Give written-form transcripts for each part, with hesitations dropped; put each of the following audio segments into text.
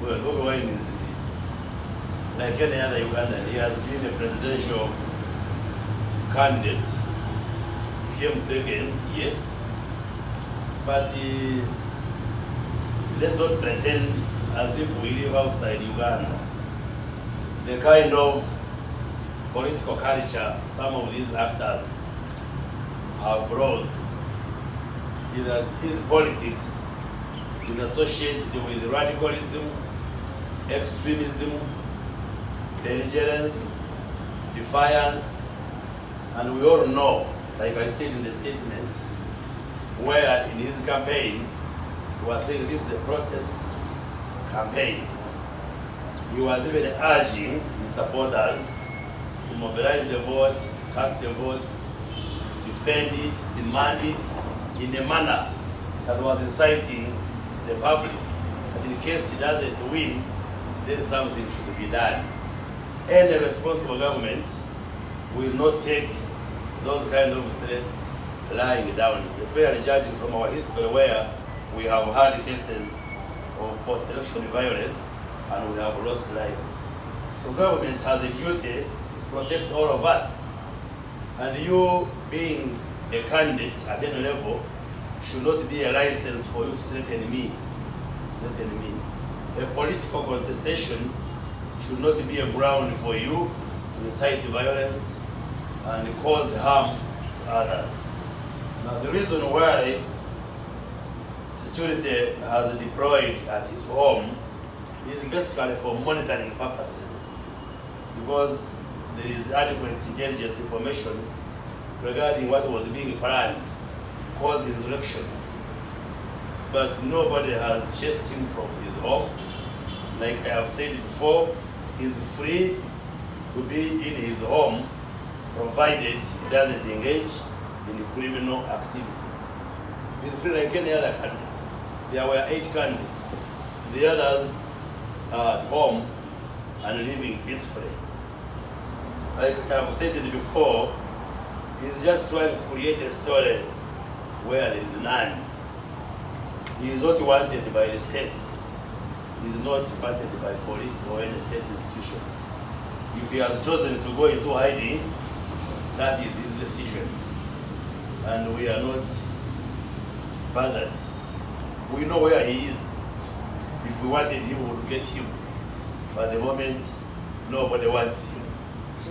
Well, Bobi Wine is like any other Ugandan. He has been a presidential candidate. He came second, yes. But let's not pretend as if we live outside Uganda. The kind of political culture some of these actors have brought is that his politics is associated with radicalism, extremism, belligerence, defiance, and we all know, like I said in the statement, where in his campaign, he was saying this is a protest campaign. He was even urging his supporters to mobilize the vote, cast the vote, defend it, demand it in a manner that was inciting the public. That in case he doesn't win, then something should be done. Any responsible government will not take those kind of threats lying down, especially judging from our history where we have had cases of post-election violence and we have lost lives. So government has a duty to protect all of us. And you being a candidate at any level should not be a license for you to threaten me. A political contestation should not be a ground for you to incite violence and cause harm to others. Now the reason why security has deployed at his home is basically for monitoring purposes, because there is adequate intelligence information regarding what was being planned to cause insurrection. But nobody has chased him from his home. Like I have said before, he's free to be in his home provided he doesn't engage in criminal activities. He's free like any other candidate. There were 8 candidates. The others are at home and living peacefully. Like I have said it before, he's just trying to create a story where there is none. He is not wanted by the state. He is not wanted by police or any state institution. If he has chosen to go into hiding, that is his decision. And we are not bothered. We know where he is. If we wanted him, we would get him. But at the moment, nobody wants him.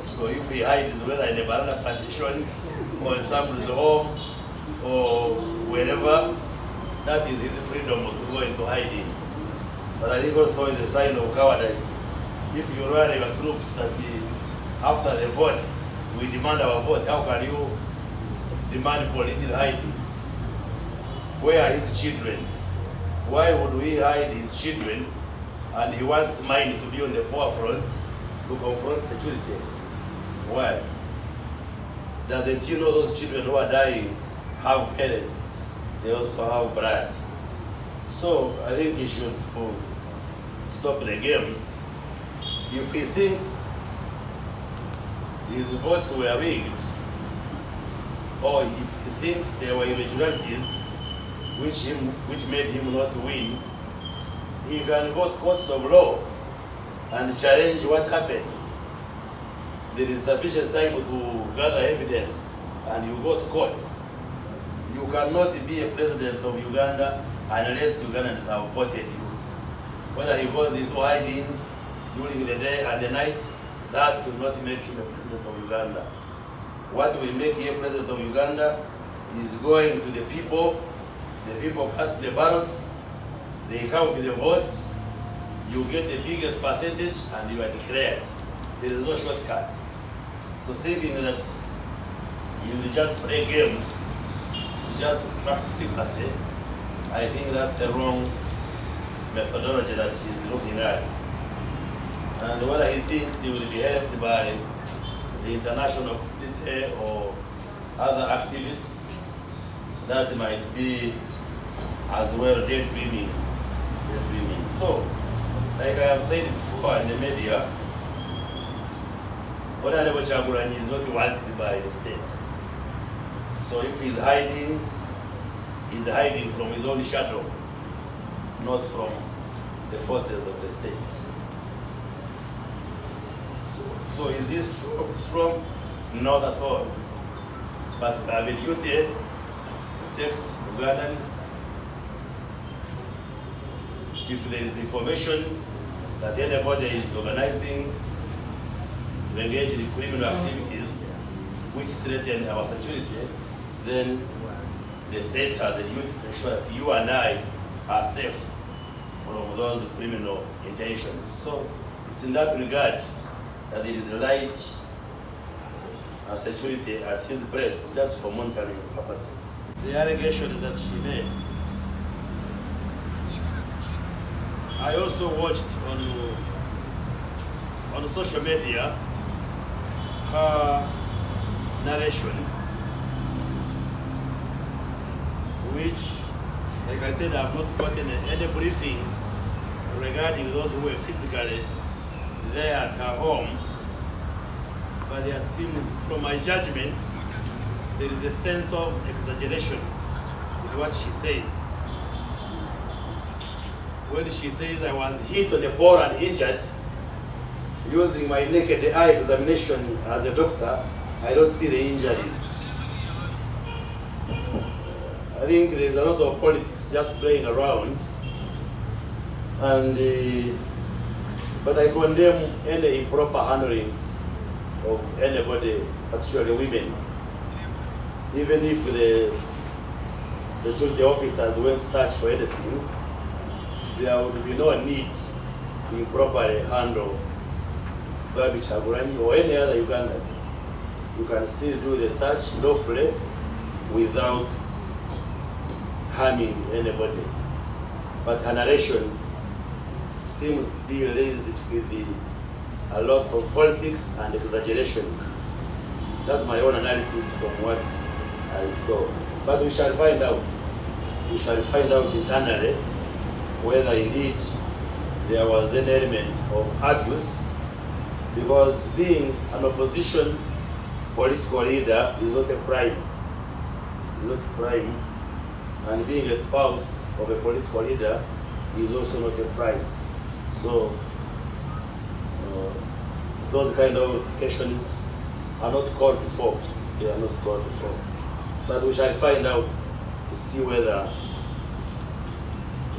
So if he hides, whether in a banana plantation or in someone's home or wherever, that is his freedom to go into hiding. But I think also it's a sign of cowardice. If you rally your troops that after the vote, we demand our vote, how can you demand for little hiding? Where are his children? Why would we hide his children and he wants mine to be on the forefront to confront security? Why? Doesn't he know those children who are dying have parents? They also have blood. So I think he should stop the games. If he thinks his votes were rigged, or if he thinks there were irregularities which made him not win, he can go to courts of law and challenge what happened. There is sufficient time to gather evidence and you go to court. You cannot be a president of Uganda unless Ugandans have voted you. Whether he goes into hiding during the day and the night, that will not make him a president of Uganda. What will make him president of Uganda is going to the people cast the ballot, they count the votes, you get the biggest percentage and you are declared. There is no shortcut. So thinking that you will just play games, just attract sympathy, I think that's the wrong methodology that he's looking at. And whether he thinks he will be helped by the international community or other activists, that might be as well daydreaming. So, like I have said before in the media, Honorable Kyagulanyi is not wanted by the state. So if he's hiding from his own shadow, not from the forces of the state. So is this strong? Not at all. But we have a duty to protect Ugandans. If there is information that anybody is organizing to engage in criminal activities which threaten our security, then the state has a duty to ensure that you and I are safe from those criminal intentions. So it's in that regard that there is light and security at his place just for monitoring purposes. The allegations that she made, I also watched on social media her narration, which, like I said, I have not gotten any briefing regarding those who were physically there at her home. But there seems, from my judgment, there is a sense of exaggeration in what she says. When she says I was hit on the ball and injured, using my naked eye examination as a doctor, I don't see the injuries. I think there's a lot of politics just playing around, and but I condemn any improper handling of anybody, particularly women. Even if the security officers went to search for anything, there would be no need to improperly handle Baby Kyagulanyi or any other Ugandan. You can still do the search lawfully without harming anybody. But her narration seems to be laced with a lot of politics and exaggeration. That's my own analysis from what I saw. But we shall find out. We shall find out internally whether indeed there was an element of abuse, because being an opposition political leader is not a crime. It's not a crime. And being a spouse of a political leader is also not a crime. So those kind of notifications are not called before. They are not called before. But we shall find out to see whether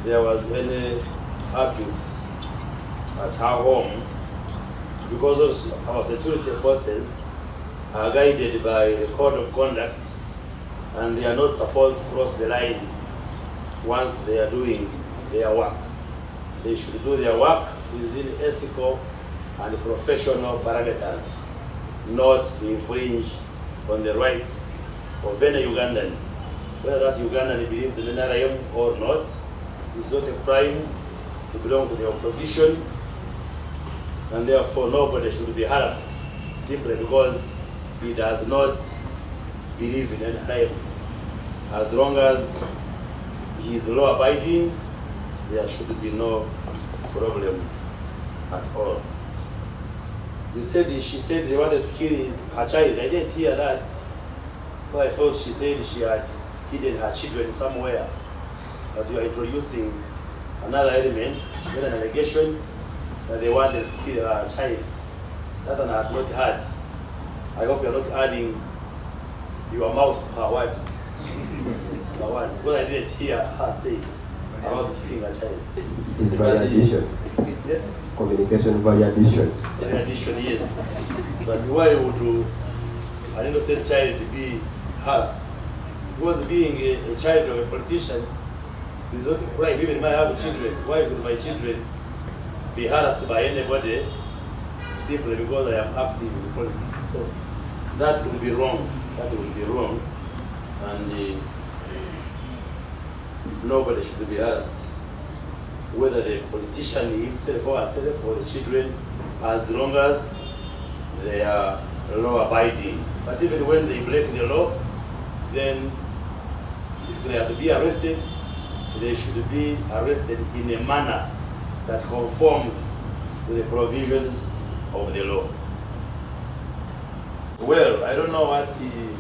there was any abuse at her home, because our security forces are guided by the code of conduct, and they are not supposed to cross the line once they are doing their work. They should do their work within ethical and professional parameters, not to infringe on the rights of any Ugandan. Whether that Ugandan believes in NRM or not, it's not a crime to belong to the opposition, and therefore nobody should be harassed simply because he does not believe in NRM. As long as he is law-abiding, there should be no problem at all. She said they wanted to kill her child. I didn't hear that. Well, I thought she said she had hidden her children somewhere. But you are introducing another element, she made an allegation that they wanted to kill her child. That one I had not heard. I hope you are not adding your mouth to her words. Because I didn't hear her say about killing her child. It's by addition. Yes? Communication by addition. By addition, yes. But why would an innocent child be harassed? Because being a child of a politician is not a crime. Even if I have children, why would my children be harassed by anybody simply because I am active in politics? So that would be wrong. That would be wrong. And nobody should be harassed. Whether the politician himself or herself or the children, as long as they are law-abiding. But even when they break the law, then if they are to be arrested, they should be arrested in a manner that conforms to the provisions of the law. Well, I don't know what the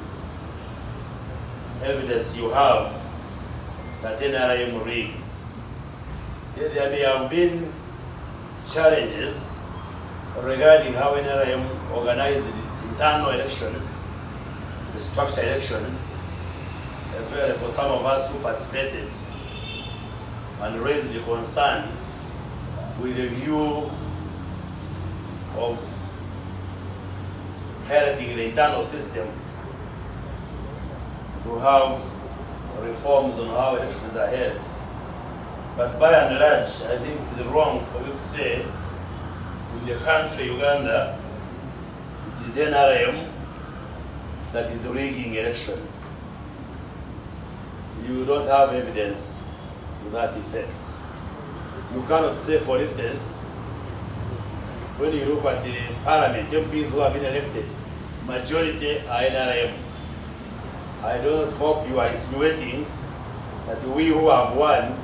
evidence you have that NRM rigs there may have been challenges regarding how NRM organized its internal elections, the structured elections, especially for some of us who participated and raised the concerns with a view of helping the internal systems to have reforms on how elections are held. But by and large, I think it is wrong for you to say in the country, Uganda, it is NRM that is rigging elections. You don't have evidence to that effect. You cannot say, for instance, when you look at the parliament, MPs who have been elected, majority are NRM. I don't hope you are insinuating that we who have won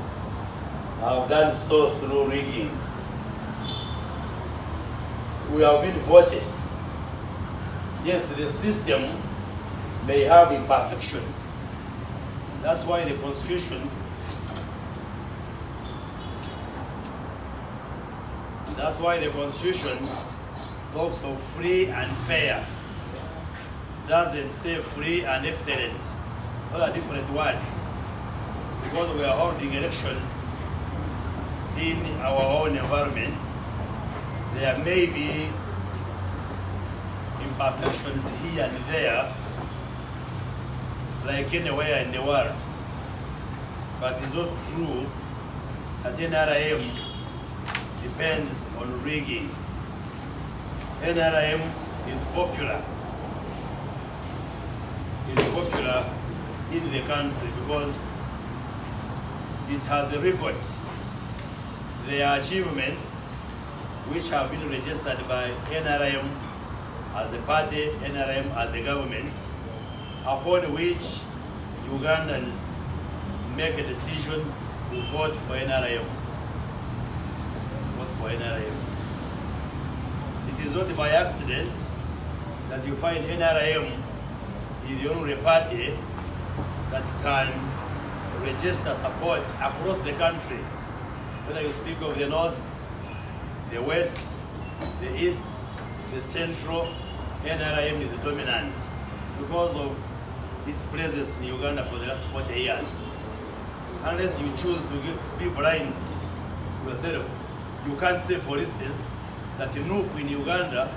have done so through rigging. We have been voted. Yes, the system may have imperfections. That's why the Constitution talks of free and fair. Doesn't say free and excellent. Those are different words. Because we are holding elections in our own environment, there may be imperfections here and there, like anywhere in the world. But it's not true that NRM depends on rigging. NRM is popular. It's popular in the country because it has a record. There are achievements which have been registered by NRM as a party, NRM as a government, upon which Ugandans make a decision to vote for NRM. Vote for NRM. It is not by accident that you find NRM is the only party that can register support across the country. Whether you speak of the north, the west, the east, the central, NRM is dominant because of its presence in Uganda for the last 40 years. Unless you choose to be blind yourself, you can't say, for instance, that NUP in Uganda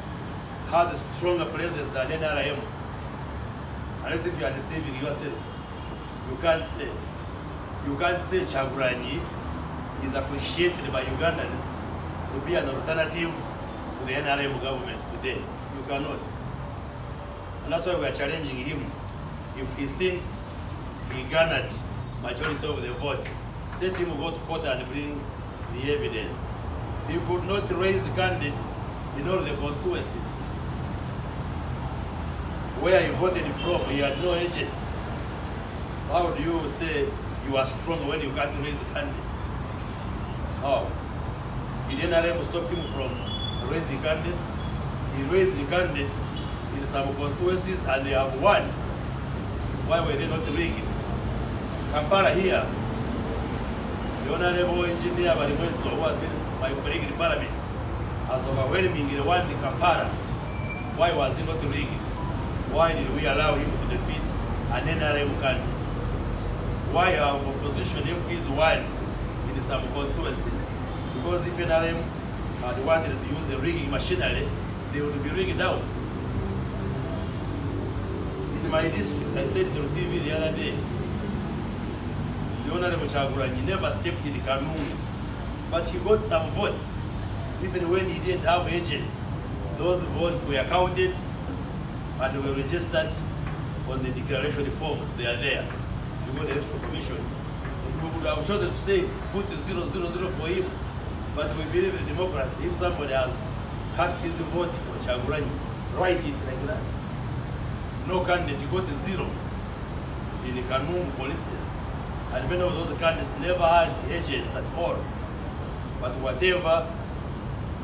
has a stronger presence than NRM. Unless if you are deceiving yourself, you can't say. You can't say Kyagulanyi is appreciated by Ugandans to be an alternative to the NRM government today. You cannot. And that's why we are challenging him. If he thinks he garnered majority of the votes, let him go to court and bring the evidence. He could not raise candidates in all the constituencies. Where he voted from, he had no agents. So how do you say you are strong when you can't raise candidates? How? Did NRM stop him from raising candidates? He raised the candidates in some constituencies and they have won. Why were they not rigged? Kampala here, the Honorable Engineer Barimweso, who has been my colleague in Parliament, has overwhelmingly won in Kampala. Why was he not rigged? Why did we allow him to defeat an NRM candidate? Why have opposition MPs won in some constituencies? Because if NRM had wanted to use the rigging machinery, they would be rigged out. In my district, I said it on TV the other day, the Honorable Kyagulanyi never stepped in the Kanungu, but he got some votes, even when he didn't have agents. Those votes were counted and were registered on the declaration forms. They are there. If you go to the Electoral Commission, we would have chosen to say, put 000 for him, but we believe in democracy. If somebody has cast his vote for Kyagulanyi, write it like that. No candidate got 0 in Kanungu, for instance. And many of those candidates never had agents at all. But whatever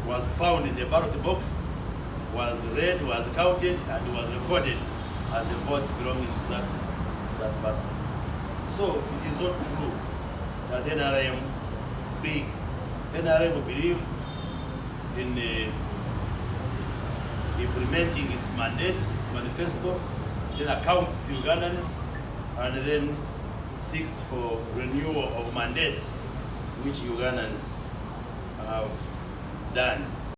was found in the ballot box was read, was counted, and was recorded as a vote belonging to that person. So it is not true that NRM big. NRM believes in implementing its mandate, its manifesto, then accounts to Ugandans, and then seeks for renewal of mandate, which Ugandans have done.